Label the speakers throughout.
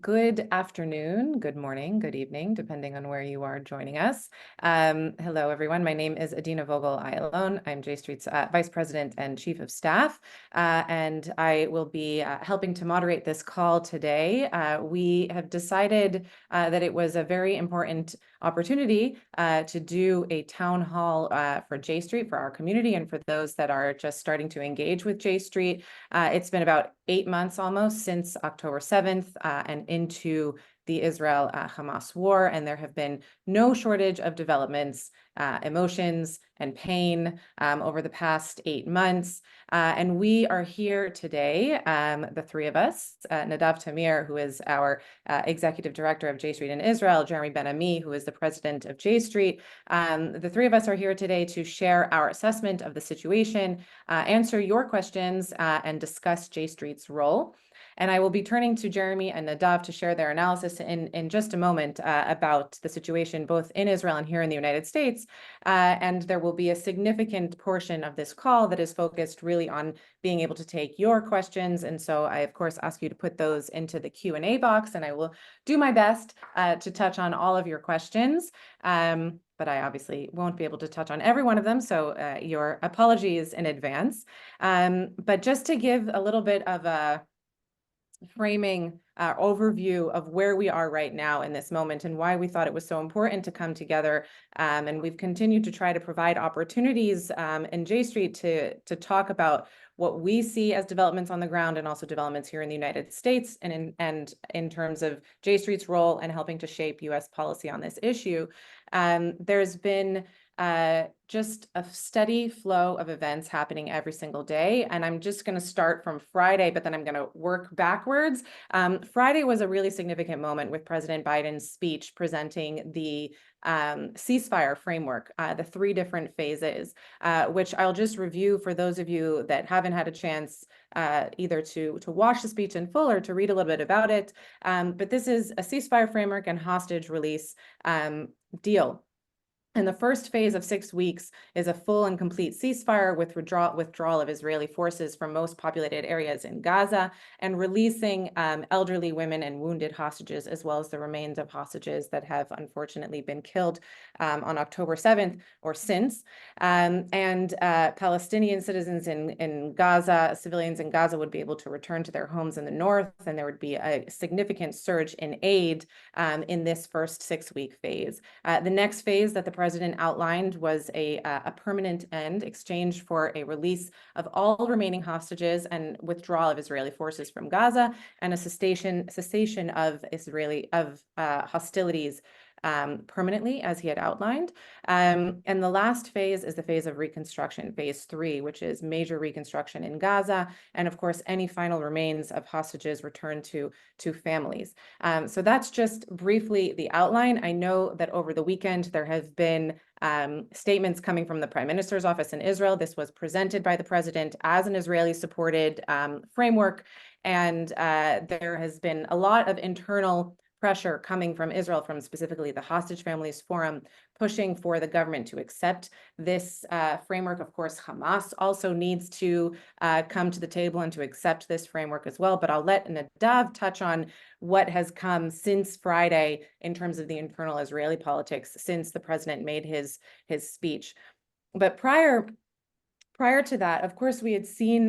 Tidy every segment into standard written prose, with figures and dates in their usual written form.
Speaker 1: Good afternoon, good morning, good evening, depending on where you are joining us. Hello, everyone. My name is Adina Vogel-Ayalon. I'm J Street's Vice President and Chief of Staff, and I will be helping to moderate this call today. We have decided that it was a very important opportunity to do a town hall for J Street, for our community, and for those that are just starting to engage with J Street. It's been about 8 months almost since October 7th and into the Israel-Hamas war, and there have been no shortage of developments, emotions, and pain over the past 8 months. And we are here today, the three of us, Nadav Tamir, who is our Executive Director of J Street in Israel, Jeremy Ben-Ami, who is the President of J Street. The three of us are here today to share our assessment of the situation, answer your questions, and discuss J Street's role. And I will be turning to Jeremy and Nadav to share their analysis in just a moment about the situation both in Israel and here in the United States. And there will be a significant portion of this call that is focused really on being able to take your questions. And so I, of course, ask you to put those into the Q&A box, and I will do my best to touch on all of your questions. But I obviously won't be able to touch on every one of them, so your apologies in advance. But just to give a little bit of a framing overview of where we are right now in this moment and why we thought it was so important to come together. And we've continued to try to provide opportunities in J Street to talk about what we see as developments on the ground and also developments here in the United States and in terms of J Street's role and helping to shape US policy on this issue. There's been just a steady flow of events happening every single day. And I'm just going to start from Friday, but then I'm going to work backwards. Friday was a really significant moment with President Biden's speech presenting the ceasefire framework, the 3 different phases, which I'll just review for those of you that haven't had a chance either to watch the speech in full or to read a little bit about it. But this is a ceasefire framework and hostage release deal. And the first phase of 6 weeks is a full and complete ceasefire with withdrawal of Israeli forces from most populated areas in Gaza and releasing elderly women and wounded hostages, as well as the remains of hostages that have unfortunately been killed on October 7th or since. Palestinian citizens in Gaza, civilians in Gaza would be able to return to their homes in the north, and there would be a significant surge in aid in this first 6-week phase. The next phase that the President outlined was a permanent end exchange for a release of all remaining hostages and withdrawal of Israeli forces from Gaza and a cessation of hostilities permanently, as he had outlined. And the last phase is the phase of reconstruction, phase 3, which is major reconstruction in Gaza, and of course, any final remains of hostages returned to families. So that's just briefly the outline. I know that over the weekend, there have been statements coming from the Prime Minister's office in Israel. This was presented by the president as an Israeli-supported framework, and there has been a lot of internal pressure coming from Israel, from specifically the Hostage Families Forum, pushing for the government to accept this framework. Of course, Hamas also needs to come to the table and to accept this framework as well. But I'll let Nadav touch on what has come since Friday in terms of the internal Israeli politics since the president made his speech. But prior to that, of course, we had seen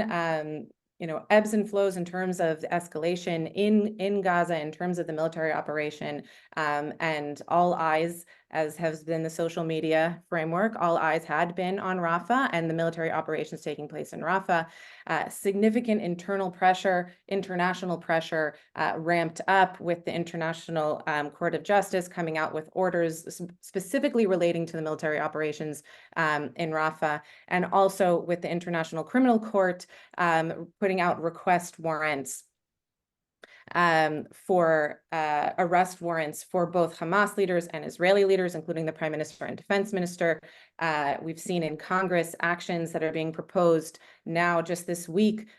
Speaker 1: ebbs and flows in terms of escalation in Gaza, in terms of the military operation, and all eyes, as has been the social media framework, all eyes had been on Rafah and the military operations taking place in Rafah. Significant internal pressure, international pressure ramped up with the International Court of Justice coming out with orders specifically relating to the military operations in Rafah, and also with the International Criminal Court putting out request warrants for arrest warrants for both Hamas leaders and Israeli leaders, including the Prime Minister and Defense Minister. We've seen in Congress actions that are being proposed now just this week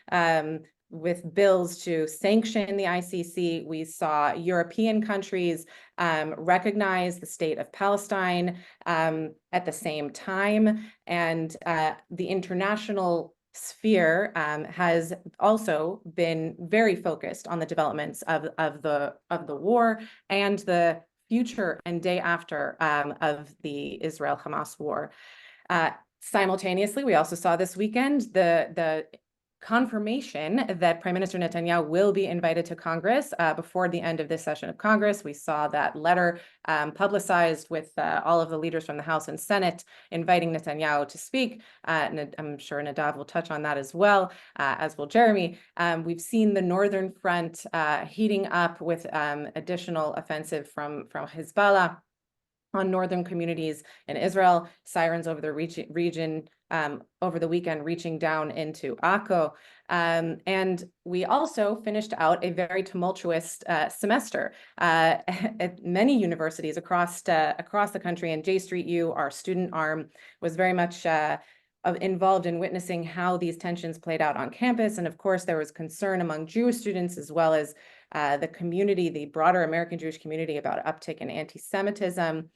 Speaker 1: with bills to sanction the ICC. We saw European countries recognize the state of Palestine at the same time, and the international sphere has also been very focused on the developments of the war and the future and day after of the Israel-Hamas war. Simultaneously, we also saw this weekend the confirmation that Prime Minister Netanyahu will be invited to Congress before the end of this session of Congress. We saw that letter publicized with all of the leaders from the House and Senate inviting Netanyahu to speak. And I'm sure Nadav will touch on that as well, as will Jeremy. We've seen the Northern Front heating up with additional offensive from Hezbollah on northern communities in Israel, sirens over the region over the weekend reaching down into Akko. And we also finished out a very tumultuous semester at many universities across the country. And J Street U, our student arm, was very much involved in witnessing how these tensions played out on campus. And of course, there was concern among Jewish students as well as the community, the broader American Jewish community, about uptick in anti-Semitism.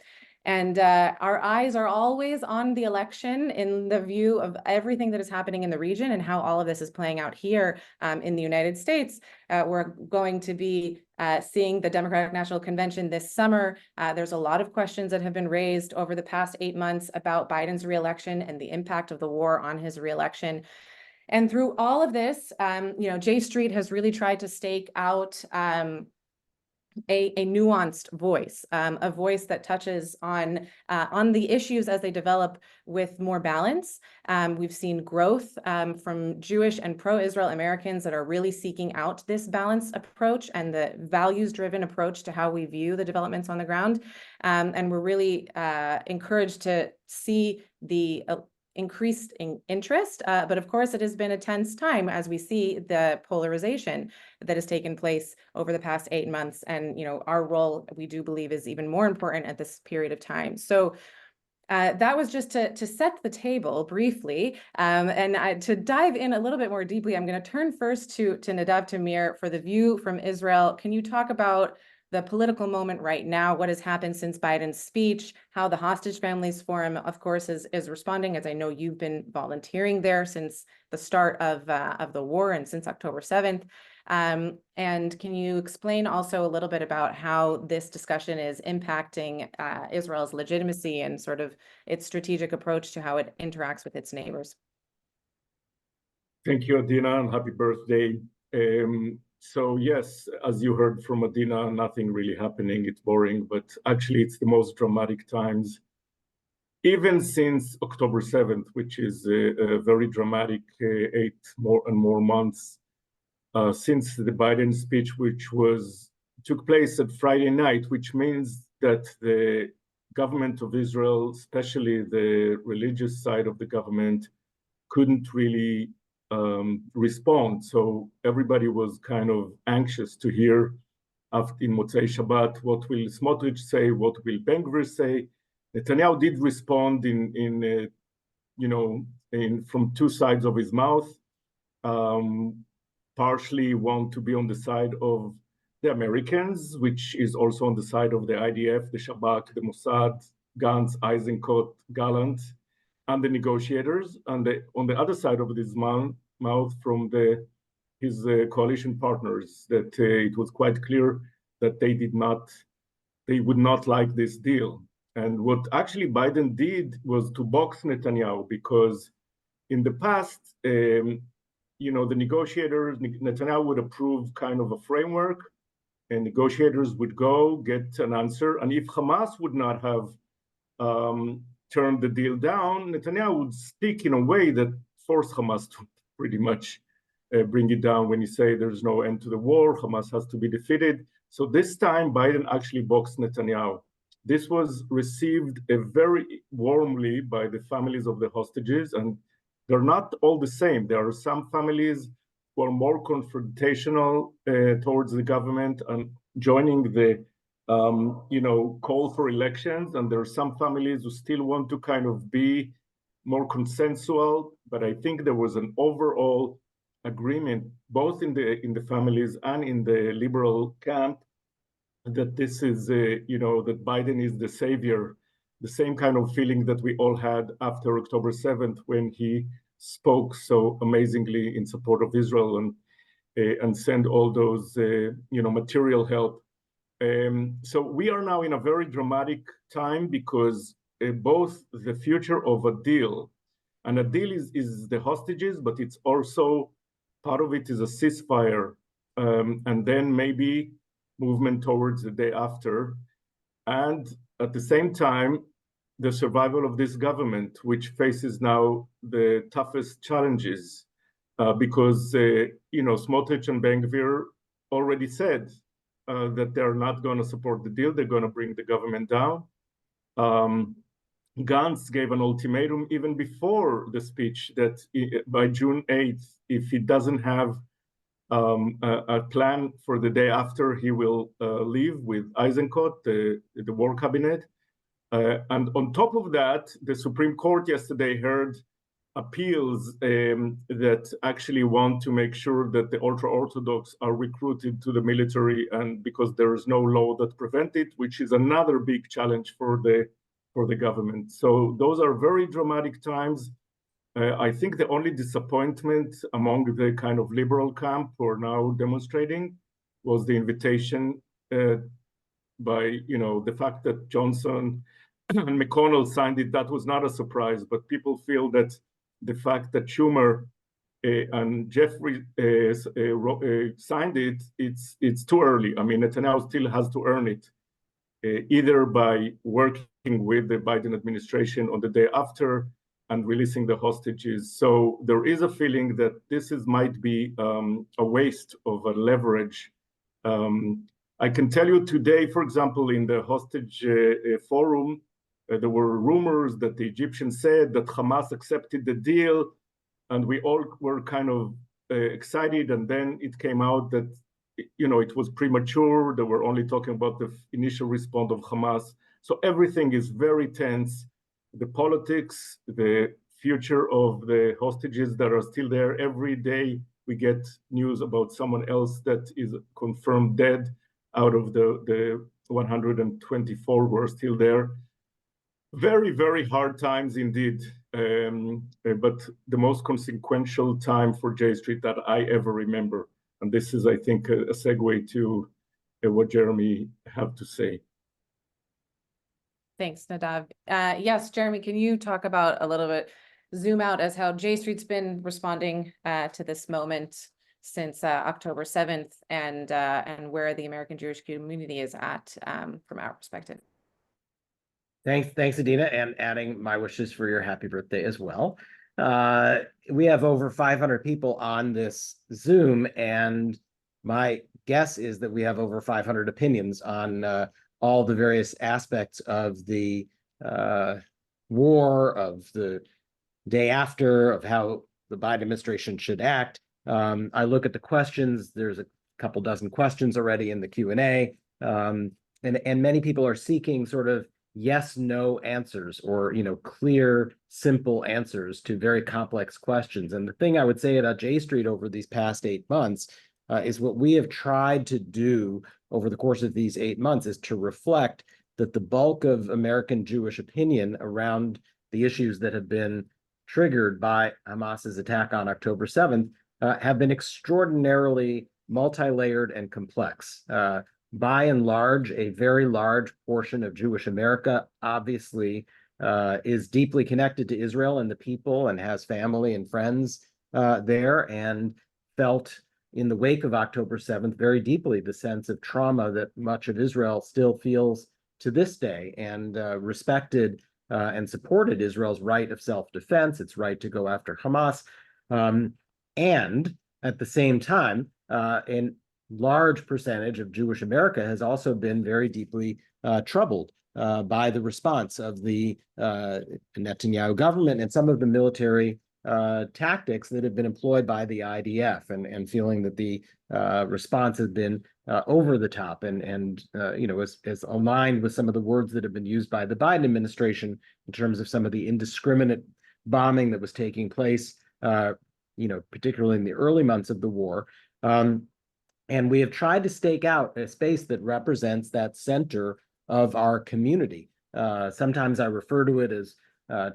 Speaker 1: And our eyes are always on the election in the view of everything that is happening in the region and how all of this is playing out here in the United States. We're going to be seeing the Democratic National Convention this summer. There's a lot of questions that have been raised over the past 8 months about Biden's reelection and the impact of the war on his reelection. And through all of this, J Street has really tried to stake out a nuanced voice, a voice that touches on the issues as they develop with more balance. We've seen growth from Jewish and pro-Israel Americans that are really seeking out this balanced approach and the values-driven approach to how we view the developments on the ground. And we're really encouraged to see the increased interest, but of course it has been a tense time as we see the polarization that has taken place over the past 8 months. And our role, we do believe, is even more important at this period of time. So that was just to set the table briefly, and to dive in a little bit more deeply, I'm going to turn first to Nadav Tamir for the view from Israel. Can you talk about the political moment right now, what has happened since Biden's speech, how the Hostage Families Forum, of course, is responding, as I know you've been volunteering there since the start of the war and since October 7th. And can you explain also a little bit about how this discussion is impacting Israel's legitimacy and sort of its strategic approach to how it interacts with its neighbors?
Speaker 2: Thank you, Adina, and happy birthday. So yes, as you heard from Adina, nothing really happening. It's boring, but actually it's the most dramatic times, even since October 7th, which is a very dramatic 8 more months since the Biden speech, which took place at Friday night, which means that the government of Israel, especially the religious side of the government, couldn't really respond. So everybody was kind of anxious to hear in Motzei Shabbat, what will Smotrich say, what will Ben-Gvir say. Netanyahu did respond from two sides of his mouth. Partially want to be on the side of the Americans, which is also on the side of the IDF, the Shabak, the Mossad, Gantz, Eisenkot, Gallant, and the negotiators. And on the other side of his mouth from his coalition partners, that it was quite clear that they would not like this deal. And what actually Biden did was to box Netanyahu, because in the past, the negotiators, Netanyahu would approve kind of a framework, and negotiators would go get an answer. And if Hamas would not have turned the deal down, Netanyahu would speak in a way that forced Hamas to pretty much bring it down when you say there's no end to the war, Hamas has to be defeated. So this time, Biden actually boxed Netanyahu. This was received very warmly by the families of the hostages, and they're not all the same. There are some families who are more confrontational towards the government and joining the call for elections, and there are some families who still want to kind of be more consensual. But I think there was an overall agreement, both in the families and in the liberal camp, that this is that Biden is the savior. The same kind of feeling that we all had after October 7th, when he spoke so amazingly in support of Israel and sent all those material help. So we are now in a very dramatic time because both the future of a deal, and a deal is the hostages, but it's also part of it is a ceasefire, and then maybe movement towards the day after. And at the same time, the survival of this government, which faces now the toughest challenges, because Smotrich and Ben-Gvir already said that they're not going to support the deal. They're going to bring the government down. Gantz gave an ultimatum even before the speech that by June 8th, if he doesn't have a plan for the day after, he will leave with Eisenkot, the war cabinet. And on top of that, the Supreme Court yesterday heard appeals that actually want to make sure that the ultra-Orthodox are recruited to the military, and because there is no law that prevents it, which is another big challenge for the government. So those are very dramatic times. I think the only disappointment among the kind of liberal camp who are now demonstrating was the invitation by, the fact that Johnson and McConnell signed it. That was not a surprise, but people feel that the fact that Schumer and Jeffrey signed it, it's too early. I mean, Netanyahu still has to earn it, either by working with the Biden administration on the day after and releasing the hostages. So there is a feeling that this might be a waste of a leverage. I can tell you today, for example, in the hostage forum, there were rumors that the Egyptians said that Hamas accepted the deal, and we all were kind of excited. And then it came out that, it was premature. They were only talking about the initial response of Hamas. So everything is very tense. The politics, the future of the hostages that are still there. Every day we get news about someone else that is confirmed dead out of the 124 who are still there. Very, very hard times indeed, but the most consequential time for J Street that I ever remember. And this is, I think, a segue to what Jeremy had to say.
Speaker 1: Thanks, Nadav. Yes, Jeremy, can you talk about a little bit, zoom out as how J Street's been responding to this moment since October 7th, and where the American Jewish community is at from our perspective?
Speaker 3: Thanks, Adina, and adding my wishes for your happy birthday as well. We have over 500 people on this Zoom, and my guess is that we have over 500 opinions on all the various aspects of the war, of the day after, of how the Biden administration should act. I look at the questions. There's a couple dozen questions already in the Q&A, and many people are seeking sort of yes, no answers, or, clear, simple answers to very complex questions. And the thing I would say about J Street over these past 8 months is what we have tried to do over the course of these 8 months is to reflect that the bulk of American Jewish opinion around the issues that have been triggered by Hamas's attack on October 7th have been extraordinarily multi-layered and complex. By and large, a very large portion of Jewish America obviously is deeply connected to Israel and the people, and has family and friends there, and felt in the wake of October 7th very deeply the sense of trauma that much of Israel still feels to this day, and respected and supported Israel's right of self-defense, its right to go after Hamas. And at the same time, in large percentage of Jewish America has also been very deeply troubled by the response of the Netanyahu government and some of the military tactics that have been employed by the IDF, and feeling that the response has been over the top and is aligned with some of the words that have been used by the Biden administration in terms of some of the indiscriminate bombing that was taking place, particularly in the early months of the war. And we have tried to stake out a space that represents that center of our community. Sometimes I refer to it as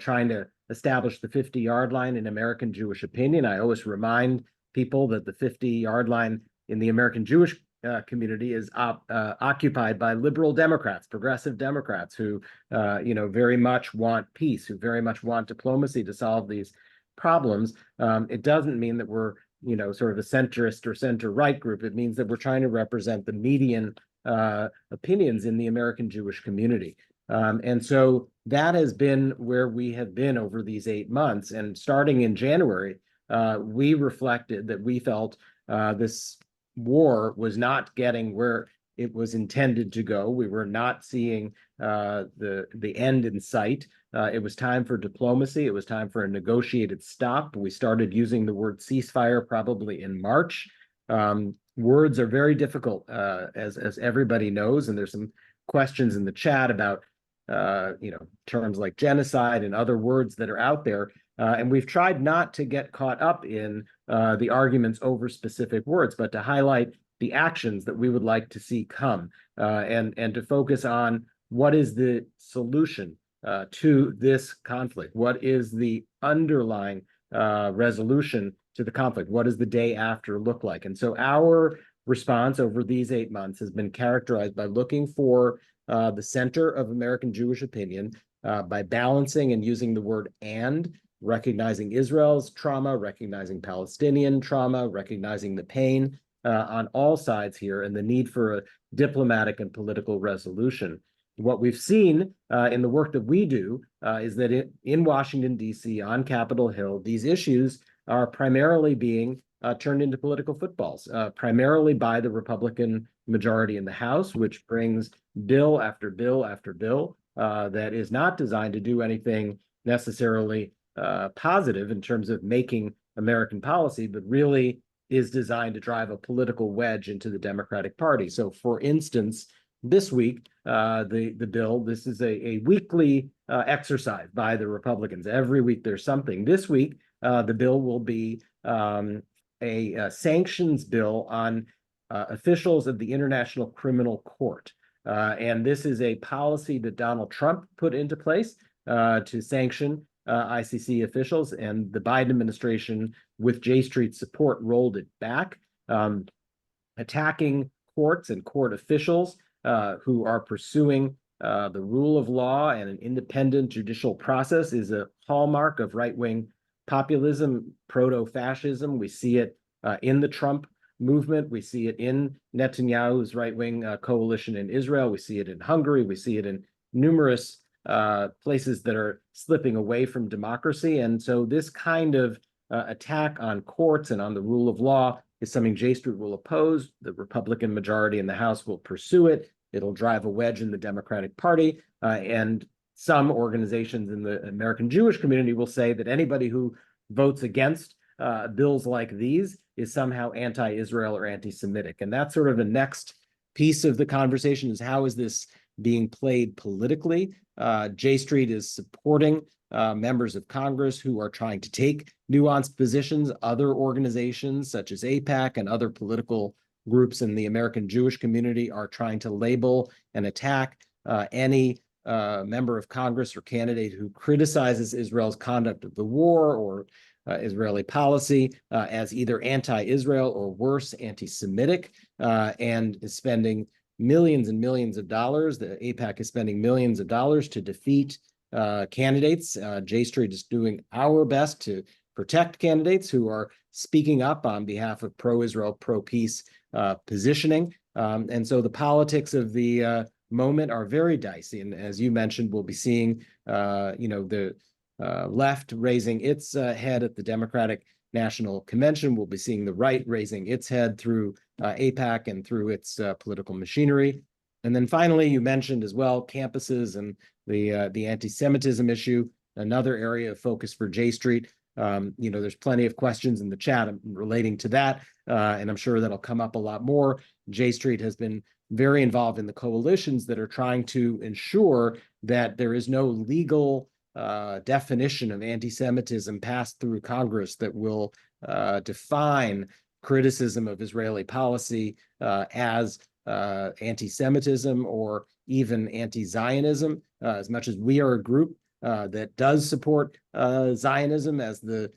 Speaker 3: trying to established the 50-yard line in American Jewish opinion. I always remind people that the 50-yard line in the American Jewish community is occupied by liberal Democrats, progressive Democrats who, very much want peace, who very much want diplomacy to solve these problems. It doesn't mean that we're, sort of a centrist or center-right group. It means that we're trying to represent the median opinions in the American Jewish community. And so that has been where we have been over these 8 months. And starting in January, we reflected that we felt this war was not getting where it was intended to go. We were not seeing the end in sight. It was time for diplomacy. It was time for a negotiated stop. We started using the word ceasefire probably in March. Words are very difficult, as everybody knows, and there's some questions in the chat about terms like genocide and other words that are out there. And we've tried not to get caught up in the arguments over specific words, but to highlight the actions that we would like to see come, and to focus on what is the solution to this conflict. What is the underlying resolution to the conflict? What does the day after look like? And so our response over these 8 months has been characterized by looking for the center of American Jewish opinion, by balancing and using the word and, recognizing Israel's trauma, recognizing Palestinian trauma, recognizing the pain on all sides here, and the need for a diplomatic and political resolution. What we've seen in the work that we do is that in Washington, D.C., on Capitol Hill, these issues are primarily being turned into political footballs, primarily by the Republican majority in the House, which brings bill after bill after bill that is not designed to do anything necessarily positive in terms of making American policy, but really is designed to drive a political wedge into the Democratic Party. So, for instance, this week, the bill, this is a weekly exercise by the Republicans. Every week there's something. This week, the bill will be a sanctions bill on officials of the International Criminal Court. And this is a policy that Donald Trump put into place to sanction ICC officials, and the Biden administration, with J Street's support, rolled it back. Attacking courts and court officials who are pursuing the rule of law and an independent judicial process is a hallmark of right-wing populism, proto-fascism. We see it in the Trump movement. We see it in Netanyahu's right-wing coalition in Israel. We see it in Hungary. We see it in numerous places that are slipping away from democracy. And so this kind of attack on courts and on the rule of law is something J Street will oppose. The Republican majority in the House will pursue it. It'll drive a wedge in the Democratic Party. And some organizations in the American Jewish community will say that anybody who votes against bills like these is somehow anti-Israel or anti-Semitic. And that's sort of the next piece of the conversation, is how is this being played politically? J Street is supporting members of Congress who are trying to take nuanced positions. Other organizations such as AIPAC and other political groups in the American Jewish community are trying to label and attack any member of Congress or candidate who criticizes Israel's conduct of the war or Israeli policy as either anti-Israel or worse, anti-Semitic, and is spending millions and millions of dollars. The AIPAC is spending millions of dollars to defeat candidates. J Street is doing our best to protect candidates who are speaking up on behalf of pro-Israel, pro-peace positioning. And so the politics of the moment are very dicey. And as you mentioned, we'll be seeing, the left raising its head at the Democratic National Convention. We'll be seeing the right raising its head through AIPAC and through its political machinery. And then finally, you mentioned as well campuses and the anti-Semitism issue, another area of focus for J Street. There's plenty of questions in the chat relating to that, and I'm sure that'll come up a lot more. J Street has been very involved in the coalitions that are trying to ensure that there is no legal definition of anti-Semitism passed through Congress that will define criticism of Israeli policy as anti-Semitism or even anti-Zionism. As much as we are a group that does support Zionism as the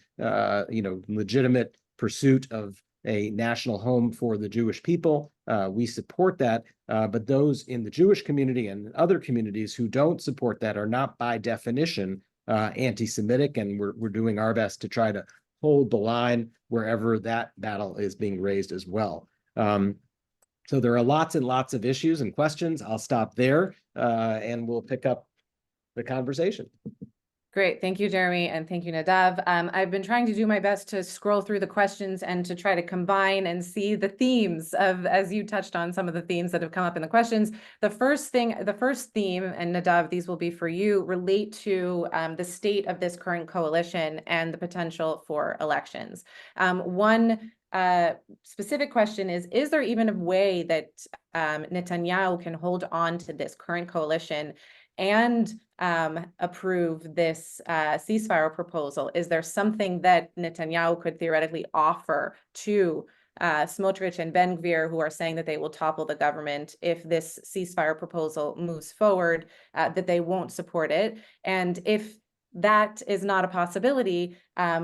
Speaker 3: legitimate pursuit of a national home for the Jewish people. We support that, but those in the Jewish community and other communities who don't support that are not by definition anti-Semitic, and we're doing our best to try to hold the line wherever that battle is being raised as well. So there are lots and lots of issues and questions. I'll stop there and we'll pick up the conversation.
Speaker 1: Great. Thank you, Jeremy. And thank you, Nadav. I've been trying to do my best to scroll through the questions and to try to combine and see the themes of, as you touched on some of the themes that have come up in the questions. The first theme, and Nadav, these will be for you, relate to the state of this current coalition and the potential for elections. One specific question is there even a way that Netanyahu can hold on to this current coalition and approve this ceasefire proposal? Is there something that Netanyahu could theoretically offer to Smotrich and Ben Gvir, who are saying that they will topple the government if this ceasefire proposal moves forward, that they won't support it? And if that is not a possibility,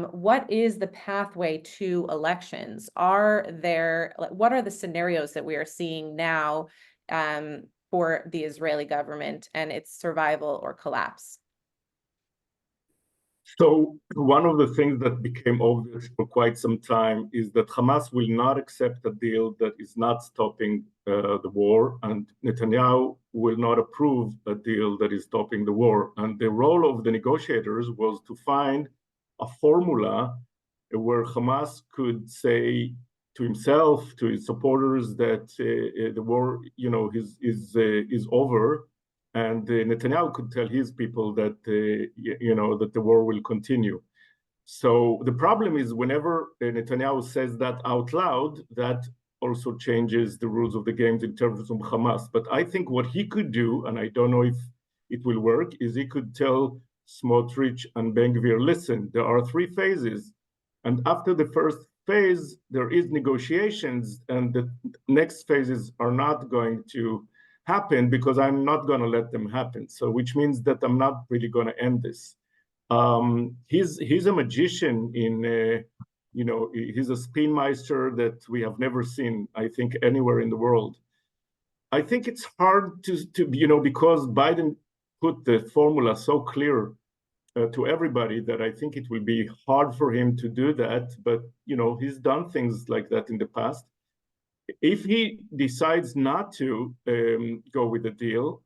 Speaker 1: what is the pathway to elections? What are the scenarios that we are seeing now for the Israeli government and its survival or collapse?
Speaker 2: So one of the things that became obvious for quite some time is that Hamas will not accept a deal that is not stopping the war, and Netanyahu will not approve a deal that is stopping the war. And the role of the negotiators was to find a formula where Hamas could say to himself, to his supporters, that the war, is over, and Netanyahu could tell his people that that the war will continue. So the problem is, whenever Netanyahu says that out loud, that also changes the rules of the game in terms of Hamas. But I think what he could do, and I don't know if it will work, is he could tell Smotrich and Ben Gvir, listen, there are 3 phases, and after the first phase, there is negotiations, and the next phases are not going to happen because I'm not going to let them happen. So, which means that I'm not really going to end this. He's a magician in, he's a spinmeister that we have never seen, I think, anywhere in the world. I think it's hard to because Biden put the formula so clear to everybody that I think it will be hard for him to do that. But, he's done things like that in the past. If he decides not to go with the deal,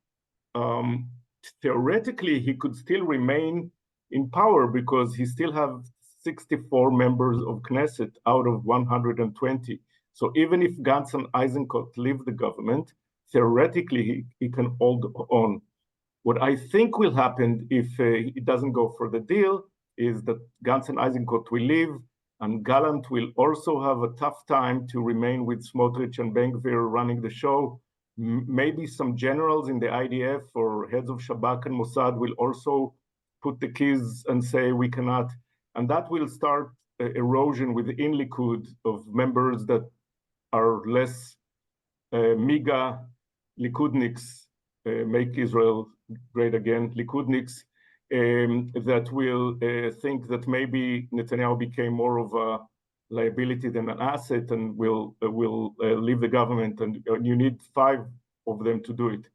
Speaker 2: theoretically, he could still remain in power because he still have 64 members of Knesset out of 120. So even if Gantz and Eisenkot leave the government, theoretically, he can hold on. What I think will happen if it doesn't go for the deal is that Gantz and Eisenkot will leave, and Gallant will also have a tough time to remain with Smotrich and Ben Gvir running the show. Maybe some generals in the IDF or heads of Shabak and Mossad will also put the keys and say we cannot. And that will start erosion within Likud of members that are less MIGA Likudniks, make Israel great again, Likudniks, that will think that maybe Netanyahu became more of a liability than an asset and will leave the government, and you need 5 of them to do it.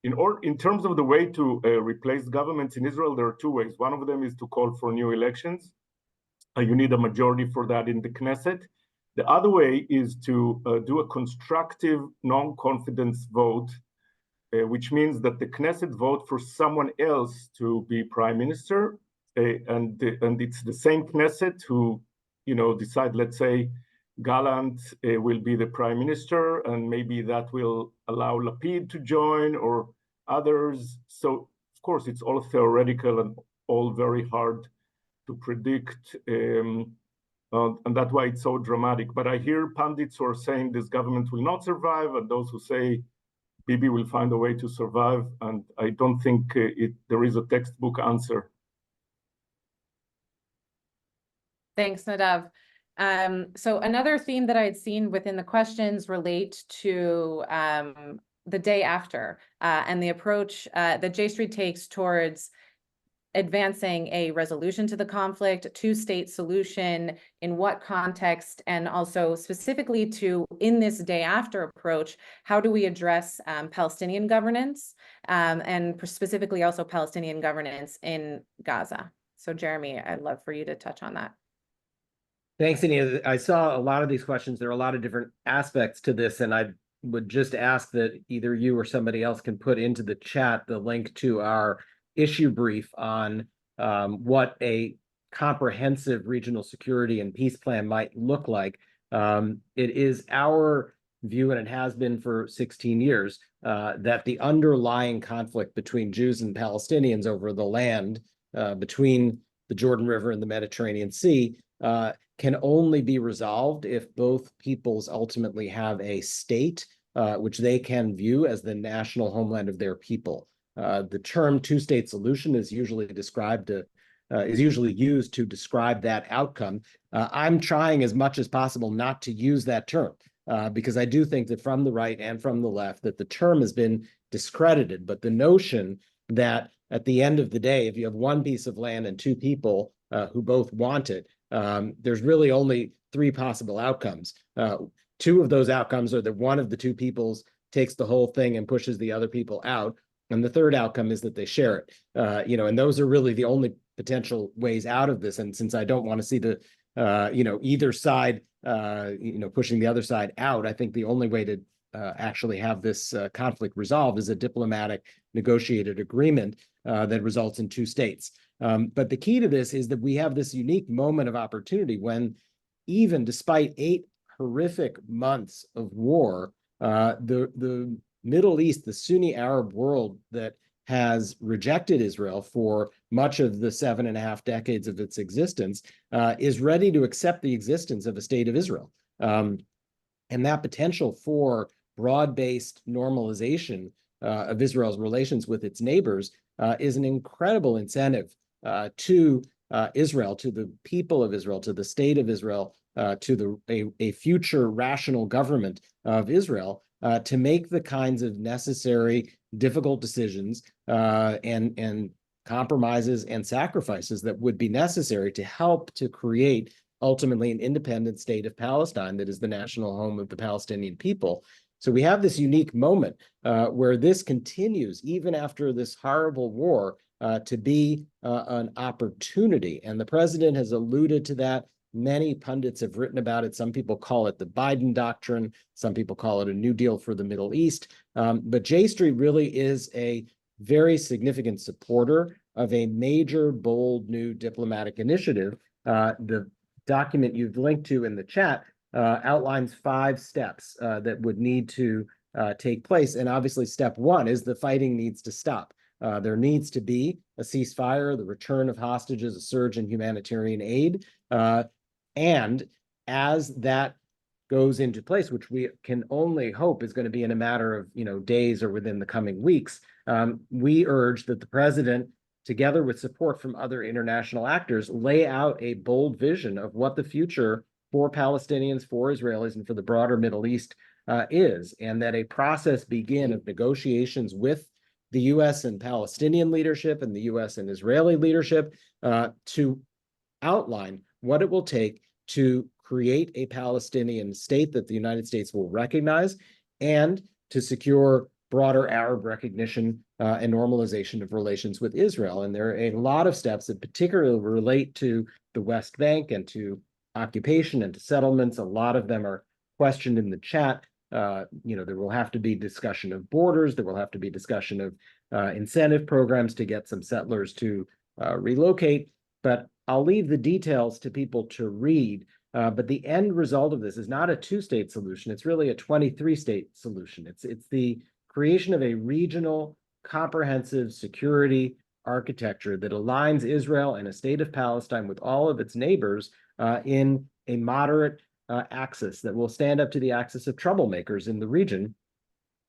Speaker 2: In terms of the way to replace governments in Israel, there are 2 ways. One of them is to call for new elections. You need a majority for that in the Knesset. The other way is to do a constructive non-confidence vote, which means that the Knesset vote for someone else to be prime minister, and it's the same Knesset who, decide, let's say, Gallant will be the prime minister, and maybe that will allow Lapid to join or others. So, of course, it's all theoretical and all very hard to predict, and that's why it's so dramatic. But I hear pundits who are saying this government will not survive, and those who say Bibi will find a way to survive, and I don't think there is a textbook answer.
Speaker 1: Thanks, Nadav. So another theme that I had seen within the questions relate to the day after and the approach that J Street takes towards advancing a resolution to the conflict, a two-state solution, in what context, and also specifically to, in this day after approach, how do we address Palestinian governance, and specifically also Palestinian governance in Gaza? So Jeremy, I'd love for you to touch on that.
Speaker 3: Thanks, Anita. I saw a lot of these questions. There are a lot of different aspects to this, and I would just ask that either you or somebody else can put into the chat the link to our issue brief on what a comprehensive regional security and peace plan might look like. It is our view, and it has been for 16 years, that the underlying conflict between Jews and Palestinians over the land between the Jordan River and the Mediterranean Sea can only be resolved if both peoples ultimately have a state which they can view as the national homeland of their people. The term two-state solution is usually used to describe that outcome. I'm trying as much as possible not to use that term because I do think that from the right and from the left that the term has been discredited. But the notion that at the end of the day, if you have one piece of land and two people who both want it, there's really only three possible outcomes. Two of those outcomes are that one of the two peoples takes the whole thing and pushes the other people out. And the third outcome is that they share it. And those are really the only potential ways out of this. And since I don't want to see the, either side, pushing the other side out, I think the only way to actually have this conflict resolved is a diplomatic negotiated agreement that results in two states. But the key to this is that we have this unique moment of opportunity when, even despite 8 horrific months of war, the Middle East, the Sunni Arab world that has rejected Israel for much of the 7.5 decades of its existence, is ready to accept the existence of a state of Israel. And that potential for broad-based normalization of Israel's relations with its neighbors is an incredible incentive to Israel, to the people of Israel, to the state of Israel, to a future rational government of Israel, to make the kinds of necessary, difficult decisions and compromises and sacrifices that would be necessary to help to create ultimately an independent state of Palestine that is the national home of the Palestinian people. So we have this unique moment where this continues, even after this horrible war, to be an opportunity. And the president has alluded to that. Many pundits have written about it. Some people call it the Biden doctrine. Some people call it a New Deal for the Middle East. But J Street really is a very significant supporter of a major, bold, new diplomatic initiative. The document you've linked to in the chat outlines 5 steps that would need to take place. And obviously, step 1 is the fighting needs to stop. There needs to be a ceasefire, the return of hostages, a surge in humanitarian aid. And as that goes into place, which we can only hope is going to be in a matter of days or within the coming weeks, we urge that the president, together with support from other international actors, lay out a bold vision of what the future for Palestinians, for Israelis, and for the broader Middle East is, and that a process begin of negotiations with the U.S. and Palestinian leadership and the U.S. and Israeli leadership to outline what it will take to create a Palestinian state that the United States will recognize and to secure broader Arab recognition and normalization of relations with Israel. And there are a lot of steps that particularly relate to the West Bank and to occupation and to settlements. A lot of them are questioned in the chat. There will have to be discussion of borders. There will have to be discussion of incentive programs to get some settlers to relocate. But I'll leave the details to people to read. But the end result of this is not a 2-state solution. It's really a 23-state solution. It's the creation of a regional, comprehensive security architecture that aligns Israel and a state of Palestine with all of its neighbors in a moderate axis that will stand up to the axis of troublemakers in the region,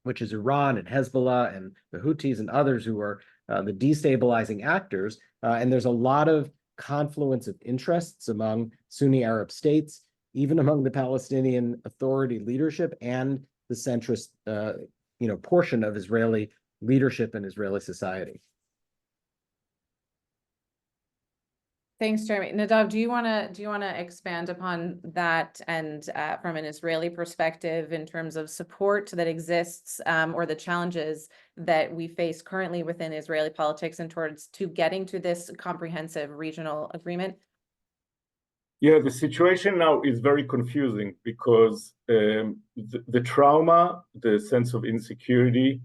Speaker 3: which is Iran and Hezbollah and the Houthis and others who are the destabilizing actors. And there's a lot of confluence of interests among Sunni Arab states, even among the Palestinian Authority leadership and the centrist, portion of Israeli leadership and Israeli society.
Speaker 1: Thanks, Jeremy. Nadav, do you want to expand upon that and from an Israeli perspective in terms of support that exists or the challenges that we face currently within Israeli politics and towards to getting to this comprehensive regional agreement?
Speaker 2: Yeah, the situation now is very confusing because the trauma, the sense of insecurity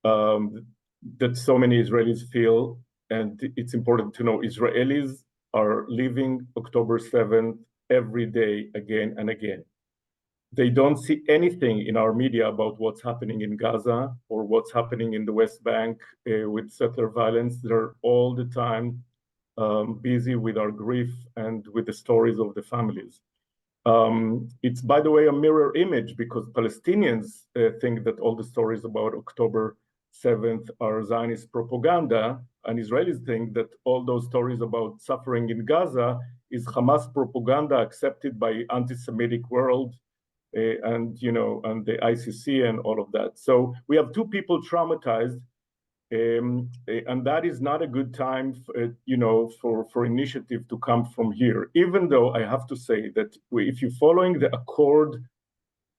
Speaker 2: that so many Israelis feel, and it's important to know Israelis are living October 7th every day again and again. They don't see anything in our media about what's happening in Gaza or what's happening in the West Bank with settler violence. They're all the time busy with our grief and with the stories of the families. It's, by the way, a mirror image because Palestinians think that all the stories about October 7th are Zionist propaganda, and Israelis think that all those stories about suffering in Gaza is Hamas propaganda accepted by anti-Semitic world and the ICC and all of that. So we have two people traumatized, and that is not a good time, for initiative to come from here. Even though I have to say that if you're following the Accord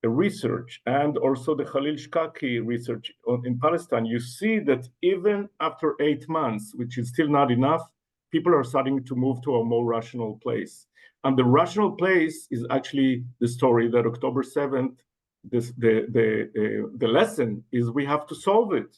Speaker 2: research and also the Khalil Shkaki research in Palestine, you see that even after 8 months, which is still not enough, people are starting to move to a more rational place. And the rational place is actually the story that October 7th, the lesson is we have to solve it.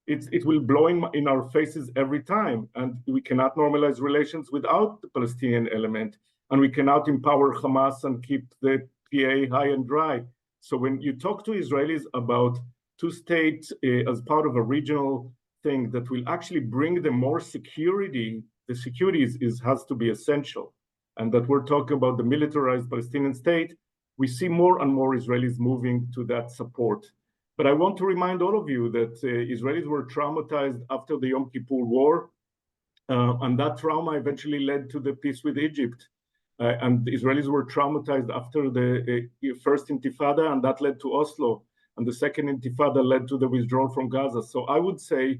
Speaker 2: It will blow in our faces every time, and we cannot normalize relations without the Palestinian element, and we cannot empower Hamas and keep the PA high and dry. So when you talk to Israelis about two states as part of a regional thing that will actually bring them more security, the security has to be essential. And that we're talking about the militarized Palestinian state, we see more and more Israelis moving to that support. But I want to remind all of you that Israelis were traumatized after the Yom Kippur War, and that trauma eventually led to the peace with Egypt. And the Israelis were traumatized after the first Intifada, and that led to Oslo. And the second Intifada led to the withdrawal from Gaza. So I would say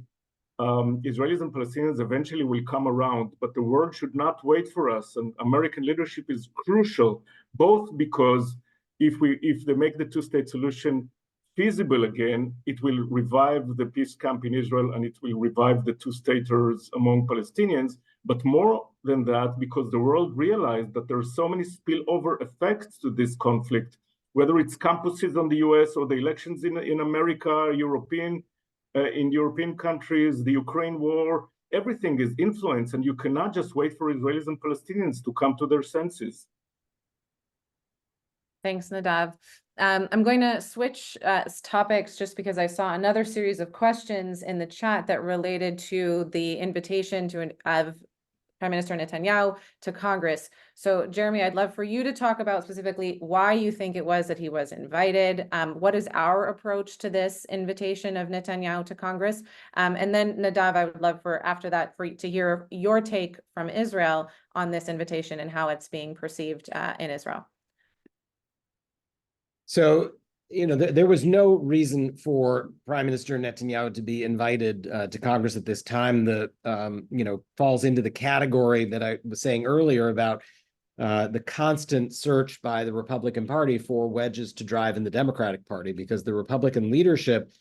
Speaker 2: Israelis and Palestinians eventually will come around, but the world should not wait for us. And American leadership is crucial, both because if they make the two-state solution feasible again, it will revive the peace camp in Israel and it will revive the two-staters among Palestinians. But more than that, because the world realized that there are so many spillover effects to this conflict, whether it's campuses on the US or the elections in America, in European countries, the Ukraine war, everything is influenced, and you cannot just wait for Israelis and Palestinians to come to their senses.
Speaker 1: Thanks, Nadav. I'm going to switch topics just because I saw another series of questions in the chat that related to the invitation of Prime Minister Netanyahu to Congress. So, Jeremy, I'd love for you to talk about specifically why you think it was that he was invited. What is our approach to this invitation of Netanyahu to Congress? And then, Nadav, I would love after that to hear your take from Israel on this invitation and how it's being perceived in Israel.
Speaker 3: So, there was no reason for Prime Minister Netanyahu to be invited to Congress at this time. Falls into the category that I was saying earlier about the constant search by the Republican Party for wedges to drive in the Democratic Party, because the Republican leadership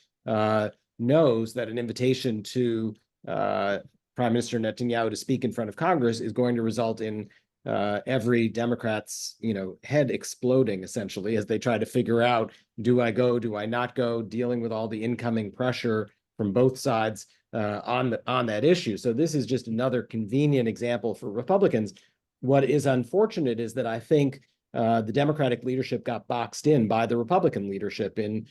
Speaker 3: knows that an invitation to Prime Minister Netanyahu to speak in front of Congress is going to result in every Democrat's, head exploding, essentially, as they try to figure out, do I go, do I not go, dealing with all the incoming pressure from both sides on that issue. So this is just another convenient example for Republicans. What is unfortunate is that I think the Democratic leadership got boxed in by the Republican leadership in,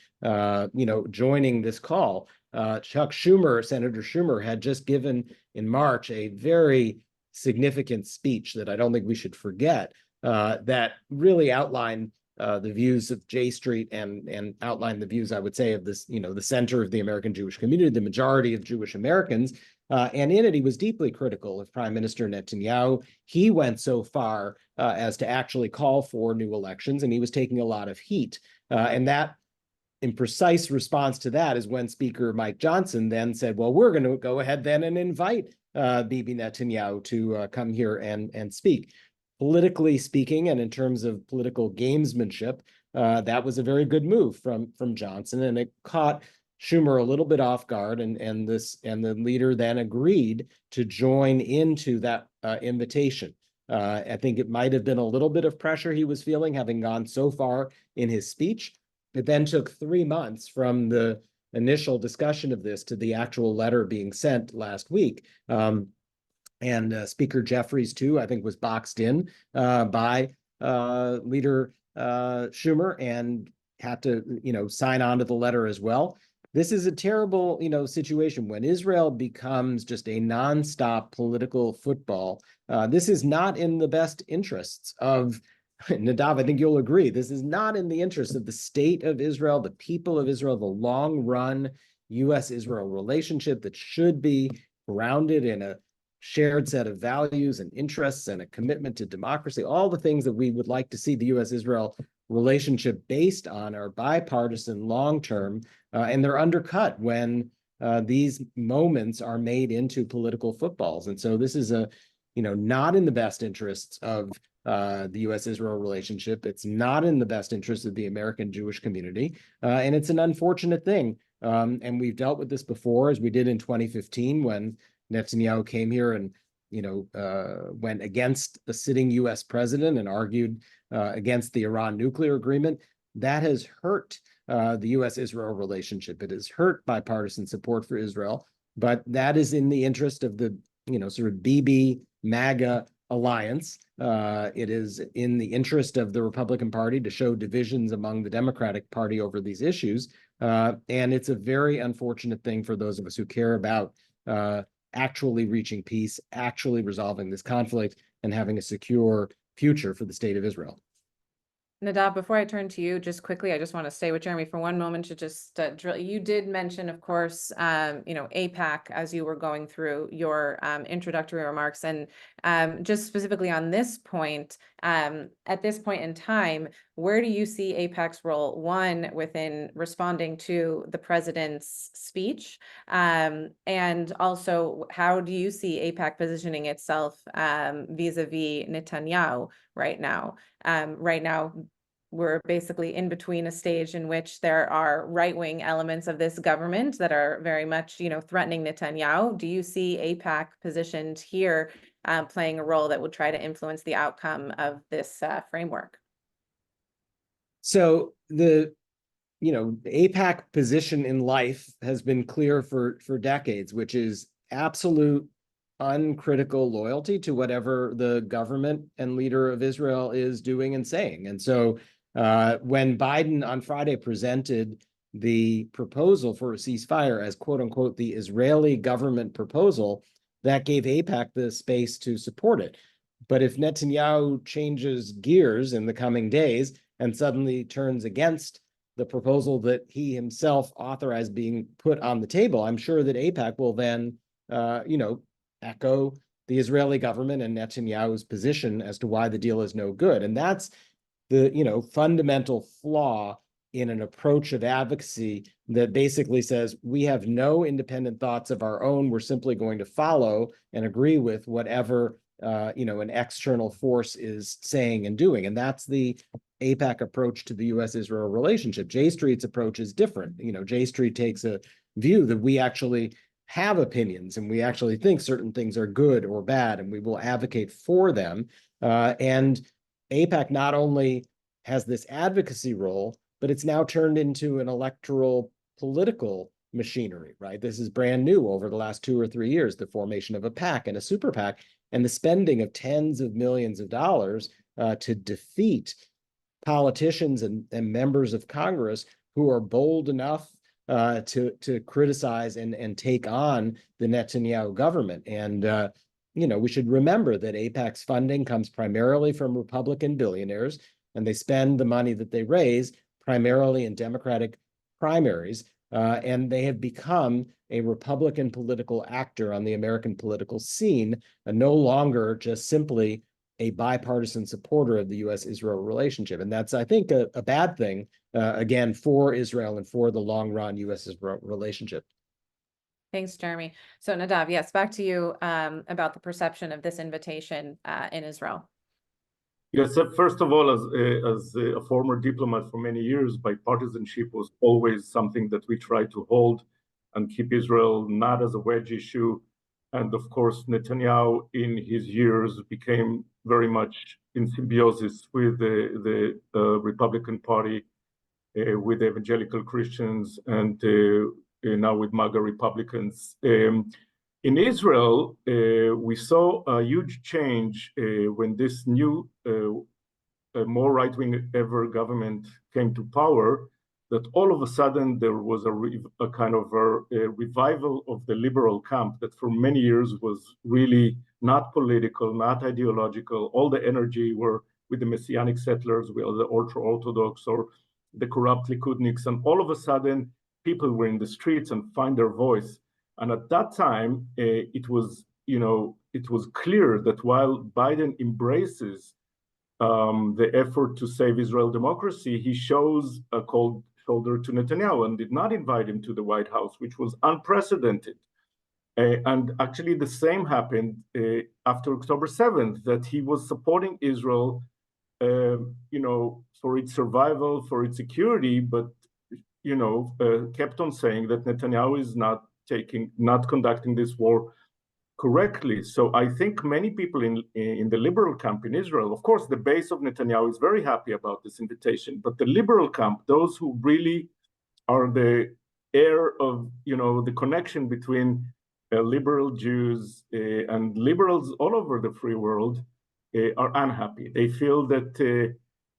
Speaker 3: joining this call. Senator Schumer, had just given in March a very significant speech that I don't think we should forget, that really outlined the views of J Street and outlined the views, I would say, of this, the center of the American Jewish community, the majority of Jewish Americans. And in it, he was deeply critical of Prime Minister Netanyahu. He went so far as to actually call for new elections, and he was taking a lot of heat. And that, in precise response to that, is when Speaker Mike Johnson then said, well, we're going to go ahead then and invite Bibi Netanyahu to come here and speak. Politically speaking, and in terms of political gamesmanship, that was a very good move from Johnson, and it caught Schumer a little bit off guard, and the leader then agreed to join into that invitation. I think it might have been a little bit of pressure he was feeling, having gone so far in his speech. It then took 3 months from the initial discussion of this to the actual letter being sent last week. And Speaker Jeffries, too, I think was boxed in by Leader Schumer and had to, sign on to the letter as well. This is a terrible, situation when Israel becomes just a nonstop political football. This is not in the best interests of Nadav. I think you'll agree. This is not in the interest of the state of Israel, the people of Israel, the long-run U.S.-Israel relationship that should be grounded in a shared set of values and interests and a commitment to democracy. All the things that we would like to see the U.S.-Israel relationship based on are bipartisan, long-term, and they're undercut when these moments are made into political footballs. And so this is not in the best interests of the U.S.-Israel relationship. It's not in the best interest of the American Jewish community, and it's an unfortunate thing. And we've dealt with this before, as we did in 2015 when Netanyahu came here and went against a sitting U.S. president and argued against the Iran nuclear agreement. That has hurt the U.S.-Israel relationship. It has hurt bipartisan support for Israel, but that is in the interest of the sort of BB MAGA alliance. It is in the interest of the Republican Party to show divisions among the Democratic Party over these issues. And it's a very unfortunate thing for those of us who care about actually reaching peace, actually resolving this conflict, and having a secure future for the state of Israel.
Speaker 1: Nadav, before I turn to you, just quickly, I just want to stay with Jeremy for one moment to just drill. You did mention, of course, AIPAC as you were going through your introductory remarks, and just specifically on this point, at this point in time, where do you see AIPAC's role, one, within responding to the president's speech, and also how do you see AIPAC positioning itself vis-a-vis Netanyahu right now? Right now, we're basically in between a stage in which there are right-wing elements of this government that are very much, threatening Netanyahu. Do you see AIPAC positioned here playing a role that would try to influence the outcome of this framework?
Speaker 3: So the AIPAC position in life has been clear for decades, which is absolute uncritical loyalty to whatever the government and leader of Israel is doing and saying. And so when Biden on Friday presented the proposal for a ceasefire as quote unquote the Israeli government proposal, that gave AIPAC the space to support it. But if Netanyahu changes gears in the coming days and suddenly turns against the proposal that he himself authorized being put on the table, I'm sure that AIPAC will then, echo the Israeli government and Netanyahu's position as to why the deal is no good. And that's the, fundamental flaw in an approach of advocacy that basically says we have no independent thoughts of our own. We're simply going to follow and agree with whatever, an external force is saying and doing. And that's the AIPAC approach to the U.S.-Israel relationship. J Street's approach is different. J Street takes a view that we actually have opinions and we actually think certain things are good or bad, and we will advocate for them. And AIPAC not only has this advocacy role, but it's now turned into an electoral political machinery, right? This is brand new over the last 2 or 3 years, the formation of a PAC and a super PAC and the spending of tens of millions of dollars to defeat politicians and members of Congress who are bold enough to criticize and take on the Netanyahu government. And, we should remember that AIPAC's funding comes primarily from Republican billionaires, and they spend the money that they raise primarily in Democratic primaries. And they have become a Republican political actor on the American political scene, and no longer just simply a bipartisan supporter of the U.S.-Israel relationship. And that's, I think, a bad thing, again, for Israel and for the long-run U.S.-Israel relationship.
Speaker 1: Thanks, Jeremy. So Nadav, yes, back to you about the perception of this invitation in Israel.
Speaker 2: Yes, first of all, as a former diplomat for many years, bipartisanship was always something that we tried to hold and keep Israel not as a wedge issue. And of course, Netanyahu in his years became very much in symbiosis with the Republican Party, with evangelical Christians, and now with MAGA Republicans. In Israel, we saw a huge change when this new, more right-wing ever government came to power, that all of a sudden there was a kind of a revival of the liberal camp that for many years was really not political, not ideological. All the energy were with the Messianic settlers, with the ultra-Orthodox or the corrupt Likudniks, and all of a sudden people were in the streets and find their voice. And at that time, it was clear that while Biden embraces the effort to save Israel democracy, he shows a cold shoulder to Netanyahu and did not invite him to the White House, which was unprecedented. And actually, the same happened after October 7th, that he was supporting Israel, for its survival, for its security, but kept on saying that Netanyahu is not conducting this war correctly. So I think many people in the liberal camp in Israel, of course, the base of Netanyahu is very happy about this invitation, but the liberal camp, those who really are the heir of the connection between liberal Jews and liberals all over the free world, are unhappy. They feel that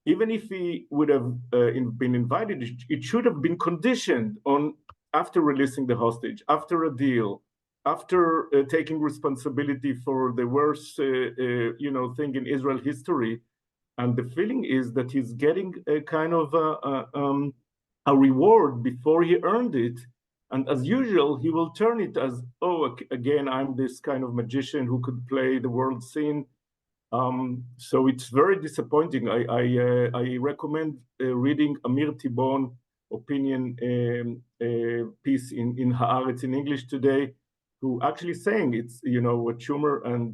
Speaker 2: even if he would have been invited, it should have been conditioned on after releasing the hostage, after a deal, after taking responsibility for the worst thing in Israel history. And the feeling is that he's getting a kind of a reward before he earned it. And as usual, he will turn it as, oh, again, I'm this kind of magician who could play the world scene. So it's very disappointing. I recommend reading Amir Tibon opinion piece in Haaretz in English today, who actually saying it's, what Schumer and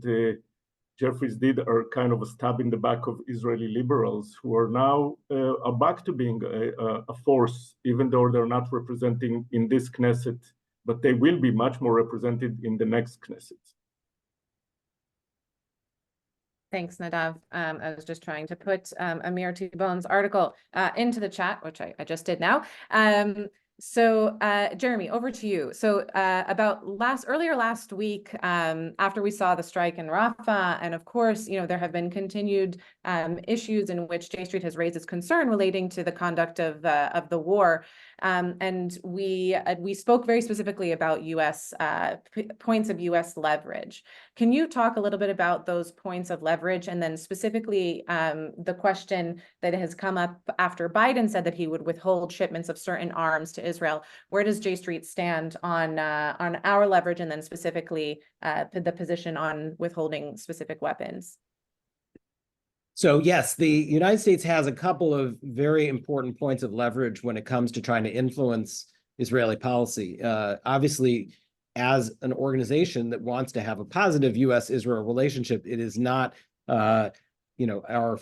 Speaker 2: Jeffries did are kind of a stab in the back of Israeli liberals who are now are back to being a force, even though they're not representing in this Knesset, but they will be much more represented in the next Knesset.
Speaker 1: Thanks, Nadav. I was just trying to put Amir Tibon's article into the chat, which I just did now. So Jeremy, over to you. So earlier last week, after we saw the strike in Rafah, and of course, there have been continued issues in which J Street has raised its concern relating to the conduct of the war. And we spoke very specifically about U.S. Points of U.S. leverage. Can you talk a little bit about those points of leverage, and then specifically the question that has come up after Biden said that he would withhold shipments of certain arms to Israel? Where does J Street stand on our leverage, and then specifically the position on withholding specific weapons?
Speaker 3: So yes, the United States has a couple of very important points of leverage when it comes to trying to influence Israeli policy. Obviously, as an organization that wants to have a positive U.S.-Israel relationship, it is not, our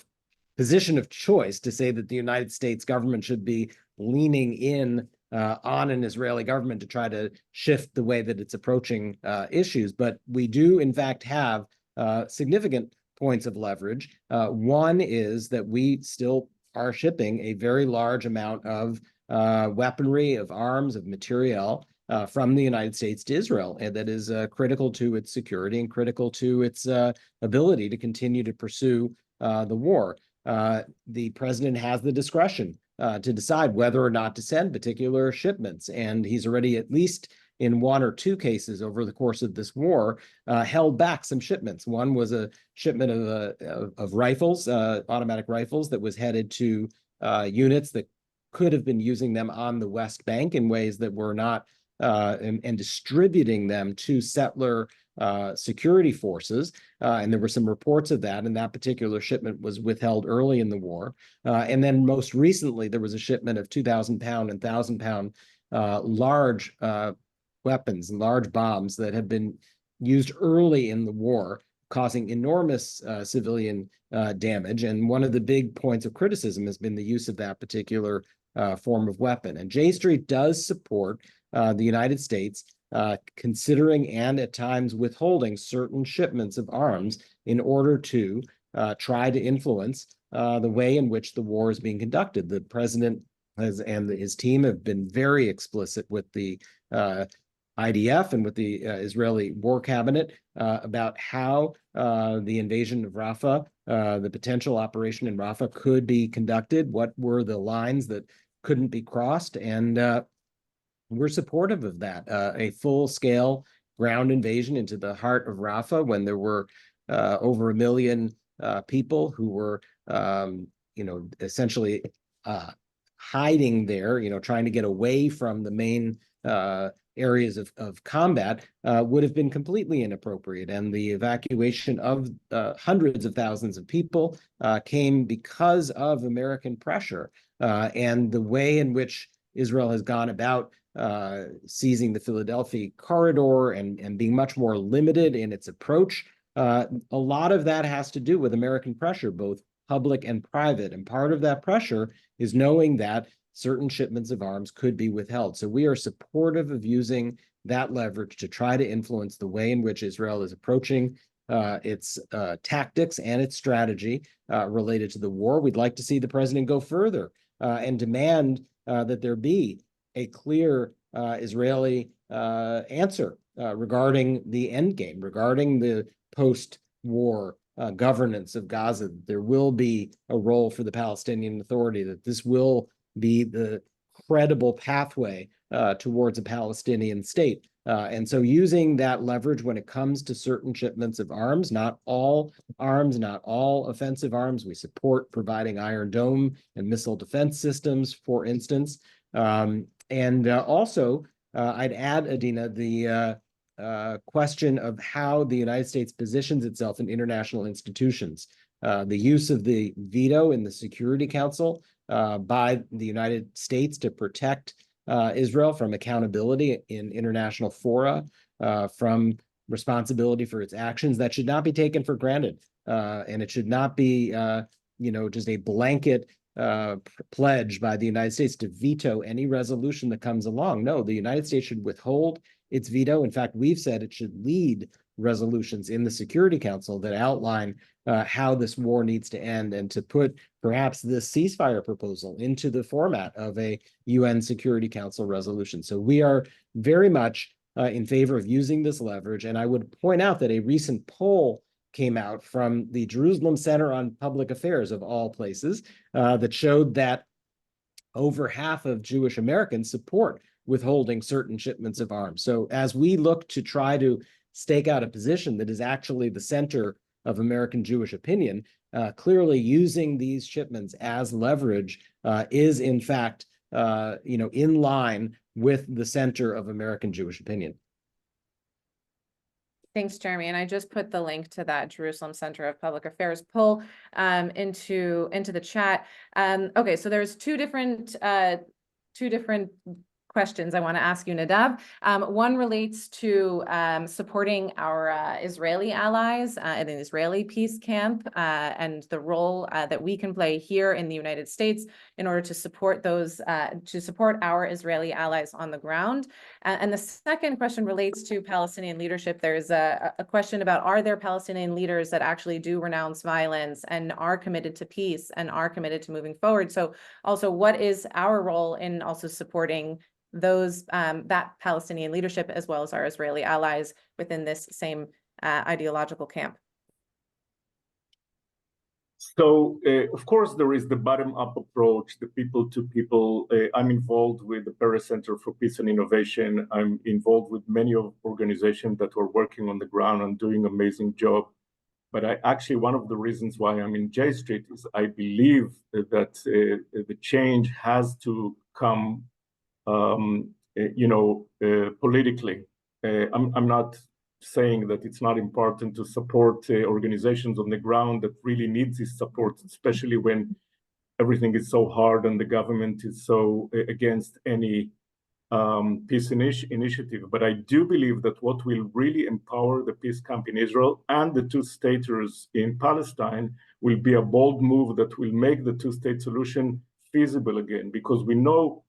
Speaker 3: position of choice to say that the United States government should be leaning in on an Israeli government to try to shift the way that it's approaching issues. But we do, in fact, have significant points of leverage. One is that we still are shipping a very large amount of weaponry, of arms, of material from the United States to Israel, and that is critical to its security and critical to its ability to continue to pursue the war. The president has the discretion to decide whether or not to send particular shipments, and he's already, at least in one or two cases over the course of this war, held back some shipments. One was a shipment of rifles, automatic rifles, that was headed to units that could have been using them on the West Bank in ways that were not, and distributing them to settler security forces. And there were some reports of that, and that particular shipment was withheld early in the war. And then most recently, there was a shipment of 2,000-pound and 1,000-pound large weapons, large bombs that have been used early in the war, causing enormous civilian damage. And one of the big points of criticism has been the use of that particular form of weapon. And J Street does support the United States considering and at times withholding certain shipments of arms in order to try to influence the way in which the war is being conducted. The president and his team have been very explicit with the IDF and with the Israeli war cabinet about how the invasion of Rafah, the potential operation in Rafah could be conducted, what were the lines that couldn't be crossed, and we're supportive of that. A full-scale ground invasion into the heart of Rafah when there were over 1 million people who were, essentially hiding there, trying to get away from the main areas of combat would have been completely inappropriate. And the evacuation of hundreds of thousands of people came because of American pressure. And the way in which Israel has gone about seizing the Philadelphia corridor and being much more limited in its approach, a lot of that has to do with American pressure, both public and private. And part of that pressure is knowing that certain shipments of arms could be withheld. So we are supportive of using that leverage to try to influence the way in which Israel is approaching its tactics and its strategy related to the war. We'd like to see the president go further and demand that there be a clear Israeli answer regarding the end game, regarding the post-war governance of Gaza. There will be a role for the Palestinian Authority, that this will be the credible pathway towards a Palestinian state. And so using that leverage when it comes to certain shipments of arms, not all arms, not all offensive arms. We support providing Iron Dome and missile defense systems, for instance. Also, I'd add, Adina, the question of how the United States positions itself in international institutions. The use of the veto in the Security Council by the United States to protect Israel from accountability in international fora, from responsibility for its actions, that should not be taken for granted. And it should not be, just a blanket pledge by the United States to veto any resolution that comes along. No, the United States should withhold its veto. In fact, we've said it should lead resolutions in the Security Council that outline how this war needs to end, and to put perhaps this ceasefire proposal into the format of a UN Security Council resolution. So we are very much in favor of using this leverage. And I would point out that a recent poll came out from the Jerusalem Center on Public Affairs, of all places, that showed that over half of Jewish Americans support withholding certain shipments of arms. So as we look to try to stake out a position that is actually the center of American Jewish opinion, clearly using these shipments as leverage is in fact, in line with the center of American Jewish opinion.
Speaker 1: Thanks, Jeremy. And I just put the link to that Jerusalem Center of Public Affairs poll into the chat. Okay, so there's two different questions I want to ask you, Nadav. One relates to supporting our Israeli allies in the Israeli peace camp and the role that we can play here in the United States in order to support our Israeli allies on the ground. And the second question relates to Palestinian leadership. There's a question about, are there Palestinian leaders that actually do renounce violence and are committed to peace and are committed to moving forward? So also, what is our role in also supporting those that Palestinian leadership as well as our Israeli allies within this same ideological camp?
Speaker 2: So, of course, there is the bottom-up approach, the people-to-people. I'm involved with the Paris Center for Peace and Innovation. I'm involved with many organizations that are working on the ground and doing an amazing job. But one of the reasons why I'm in J Street is I believe that the change has to come politically. I'm not saying that it's not important to support organizations on the ground that really need this support, especially when everything is so hard and the government is so against any peace initiative. But I do believe that what will really empower the peace camp in Israel and the two-staters in Palestine will be a bold move that will make the two-state solution feasible again, because we know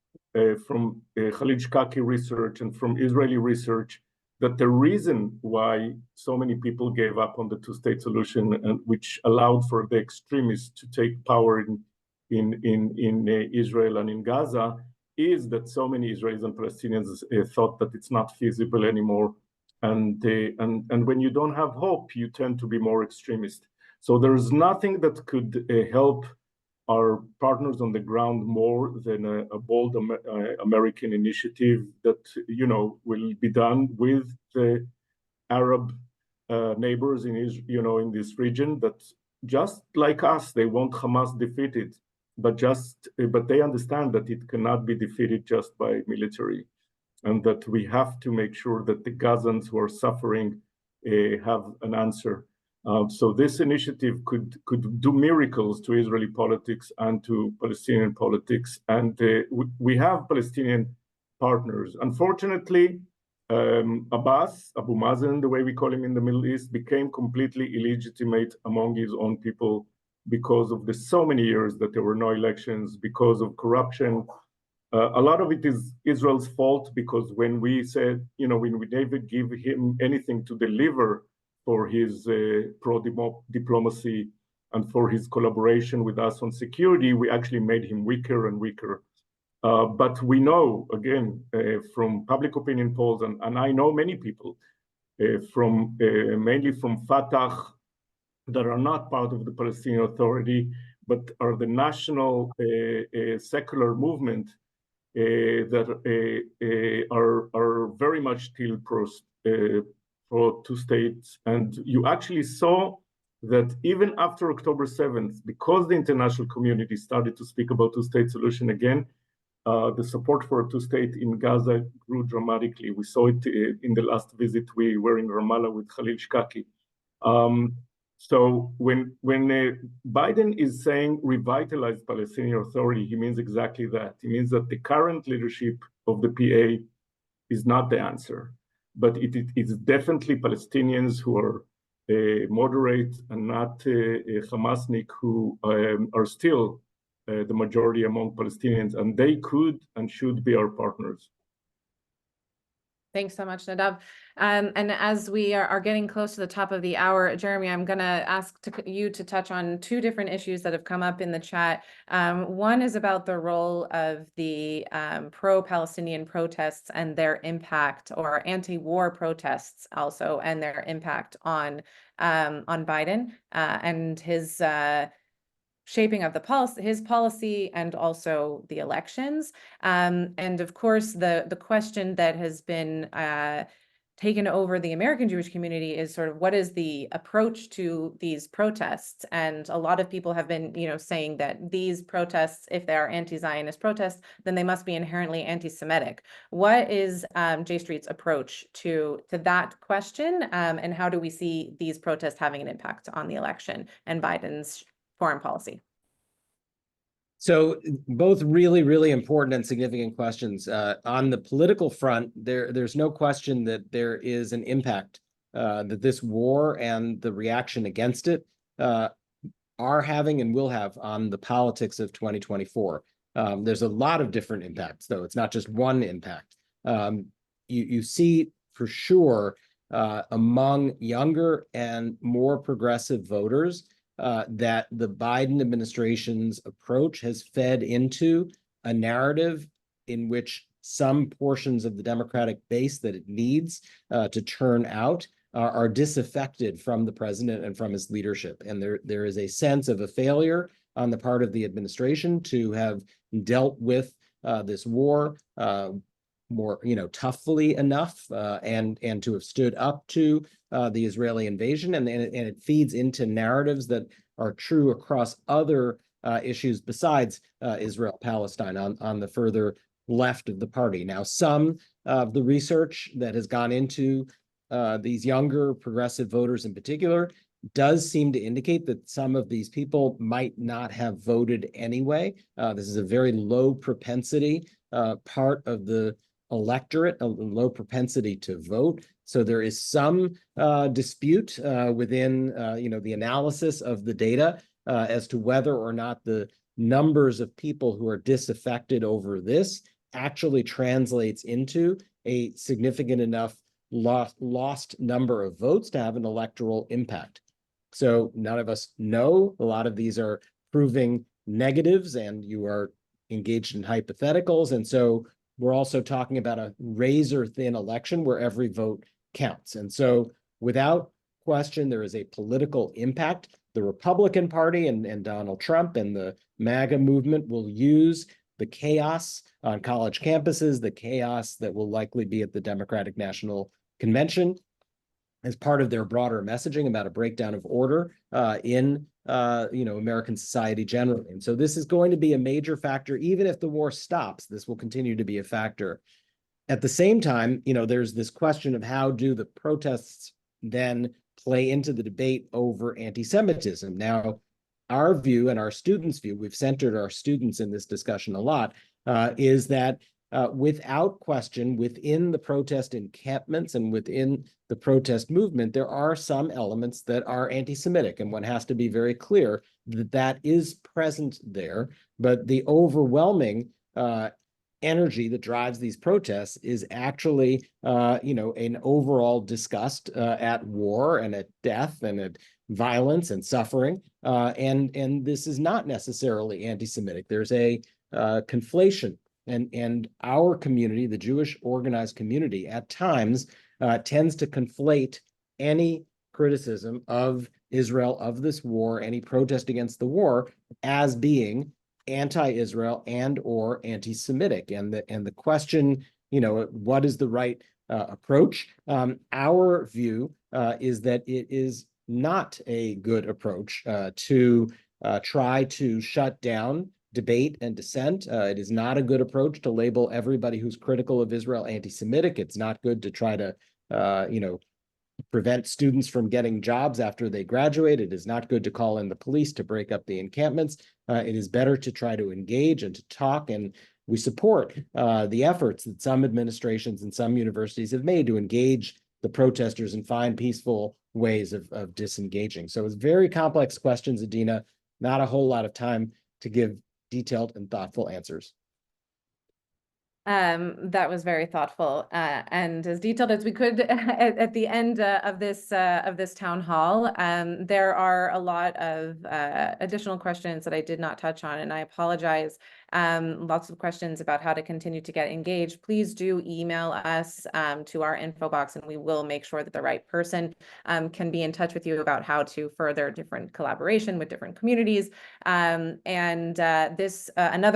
Speaker 2: from Khalid Shkaki research and from Israeli research that the reason why so many people gave up on the two-state solution, and which allowed for the extremists to take power in Israel and in Gaza, is that so many Israelis and Palestinians thought that it's not feasible anymore. And when you don't have hope, you tend to be more extremist. So there's nothing that could help our partners on the ground more than a bold American initiative that, you know, will be done with the Arab neighbors in in this region that, just like us, they want Hamas defeated, but they understand that it cannot be defeated just by military, and that we have to make sure that the Gazans who are suffering have an answer. So this initiative could do miracles to Israeli politics and to Palestinian politics, and we have Palestinian partners. Unfortunately, Abbas, Abu Mazen, the way we call him in the Middle East, became completely illegitimate among his own people because of the so many years that there were no elections, because of corruption. A lot of it is Israel's fault, because when we said, when we never give him anything to deliver for his pro-diplomacy and for his collaboration with us on security, we actually made him weaker and weaker. But we know, again, from public opinion polls, and I know many people mainly from Fatah that are not part of the Palestinian Authority, but are the national secular movement that are very much still pro two states. And you actually saw that even after October 7th, because the international community started to speak about two-state solution again, the support for a two-state in Gaza grew dramatically. We saw it in the last visit we were in Ramallah with Khalid Shkaki. So when Biden is saying revitalize Palestinian Authority, he means exactly that. He means that the current leadership of the PA is not the answer, but it is definitely Palestinians who are moderate and not Hamasnik, who are still the majority among Palestinians, and they could and should be our partners.
Speaker 1: Thanks so much, Nadav. And as we are getting close to the top of the hour, Jeremy, I'm going to ask you to touch on two different issues that have come up in the chat. One is about the role of the pro-Palestinian protests and their impact, or anti-war protests also, and their impact on Biden and his shaping of his policy and also the elections. And of course, the question that has been taken over the American Jewish community is sort of, what is the approach to these protests? And a lot of people have been, saying that these protests, if they are anti-Zionist protests, then they must be inherently anti-Semitic. What is J Street's approach to that question? And how do we see these protests having an impact on the election and Biden's foreign policy?
Speaker 3: So both really, really important and significant questions. On the political front, there's no question that there is an impact that this war and the reaction against it are having and will have on the politics of 2024. There's a lot of different impacts, though. It's not just one impact. You see for sure among younger and more progressive voters that the Biden administration's approach has fed into a narrative in which some portions of the Democratic base that it needs to turn out are disaffected from the president and from his leadership. And there is a sense of a failure on the part of the administration to have dealt with this war more, toughly enough, and to have stood up to the Israeli invasion, and it feeds into narratives that are true across other issues besides Israel-Palestine on the further left of the party. Now, some of the research that has gone into these younger progressive voters in particular does seem to indicate that some of these people might not have voted anyway. This is a very low propensity part of the electorate, a low propensity to vote. So there is some dispute within the analysis of the data as to whether or not the numbers of people who are disaffected over this actually translates into a significant enough lost number of votes to have an electoral impact. So none of us know. A lot of these are proving negatives, and you are engaged in hypotheticals. And so we're also talking about a razor-thin election where every vote counts. And so without question, there is a political impact. The Republican Party and Donald Trump and the MAGA movement will use the chaos on college campuses, the chaos that will likely be at the Democratic National Convention as part of their broader messaging about a breakdown of order in American society generally. And so this is going to be a major factor. Even if the war stops, this will continue to be a factor. At the same time, there's this question of how do the protests then play into the debate over anti-Semitism. Now, our view and our students' view, we've centered our students in this discussion a lot, is that without question, within the protest encampments and within the protest movement, there are some elements that are anti-Semitic, and one has to be very clear that that is present there. But the overwhelming energy that drives these protests is actually, an overall disgust at war and at death and at violence and suffering. And this is not necessarily anti-Semitic. There's a conflation. And our community, the Jewish organized community, at times tends to conflate any criticism of Israel, of this war, any protest against the war, as being anti-Israel and or anti-Semitic. And the question, what is the right approach? Our view is that it is not a good approach to try to shut down debate and dissent. It is not a good approach to label everybody who's critical of Israel anti-Semitic. It's not good to try to, prevent students from getting jobs after they graduate. It is not good to call in the police to break up the encampments. It is better to try to engage and to talk. And we support the efforts that some administrations and some universities have made to engage the protesters and find peaceful ways of disengaging. So it's very complex questions, Adina, not a whole lot of time to give detailed and thoughtful answers.
Speaker 1: That was very thoughtful and as detailed as we could at the end of this town hall. There are a lot of additional questions that I did not touch on, and I apologize. Lots of questions about how to continue to get engaged. Please do email us to our info box, and we will make sure that the right person can be in touch with you about how to further different collaboration with different communities. Another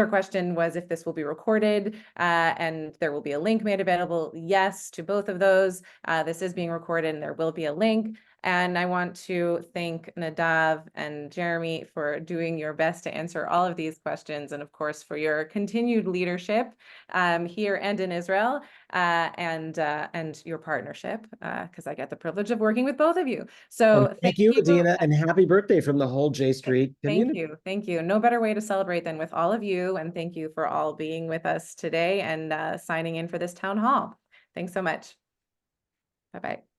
Speaker 1: question was if this will be recorded, and there will be a link made available. Yes, to both of those. This is being recorded and there will be a link. And I want to thank Nadav and Jeremy for doing your best to answer all of these questions, and of course for your continued leadership here and in Israel, and your partnership, because I get the privilege of working with both of you. So
Speaker 3: thank you, Adina, and happy birthday from the whole J Street community.
Speaker 1: Thank you. No better way to celebrate than with all of you, and thank you for all being with us today and signing in for this town hall. Thanks so much. Bye-bye.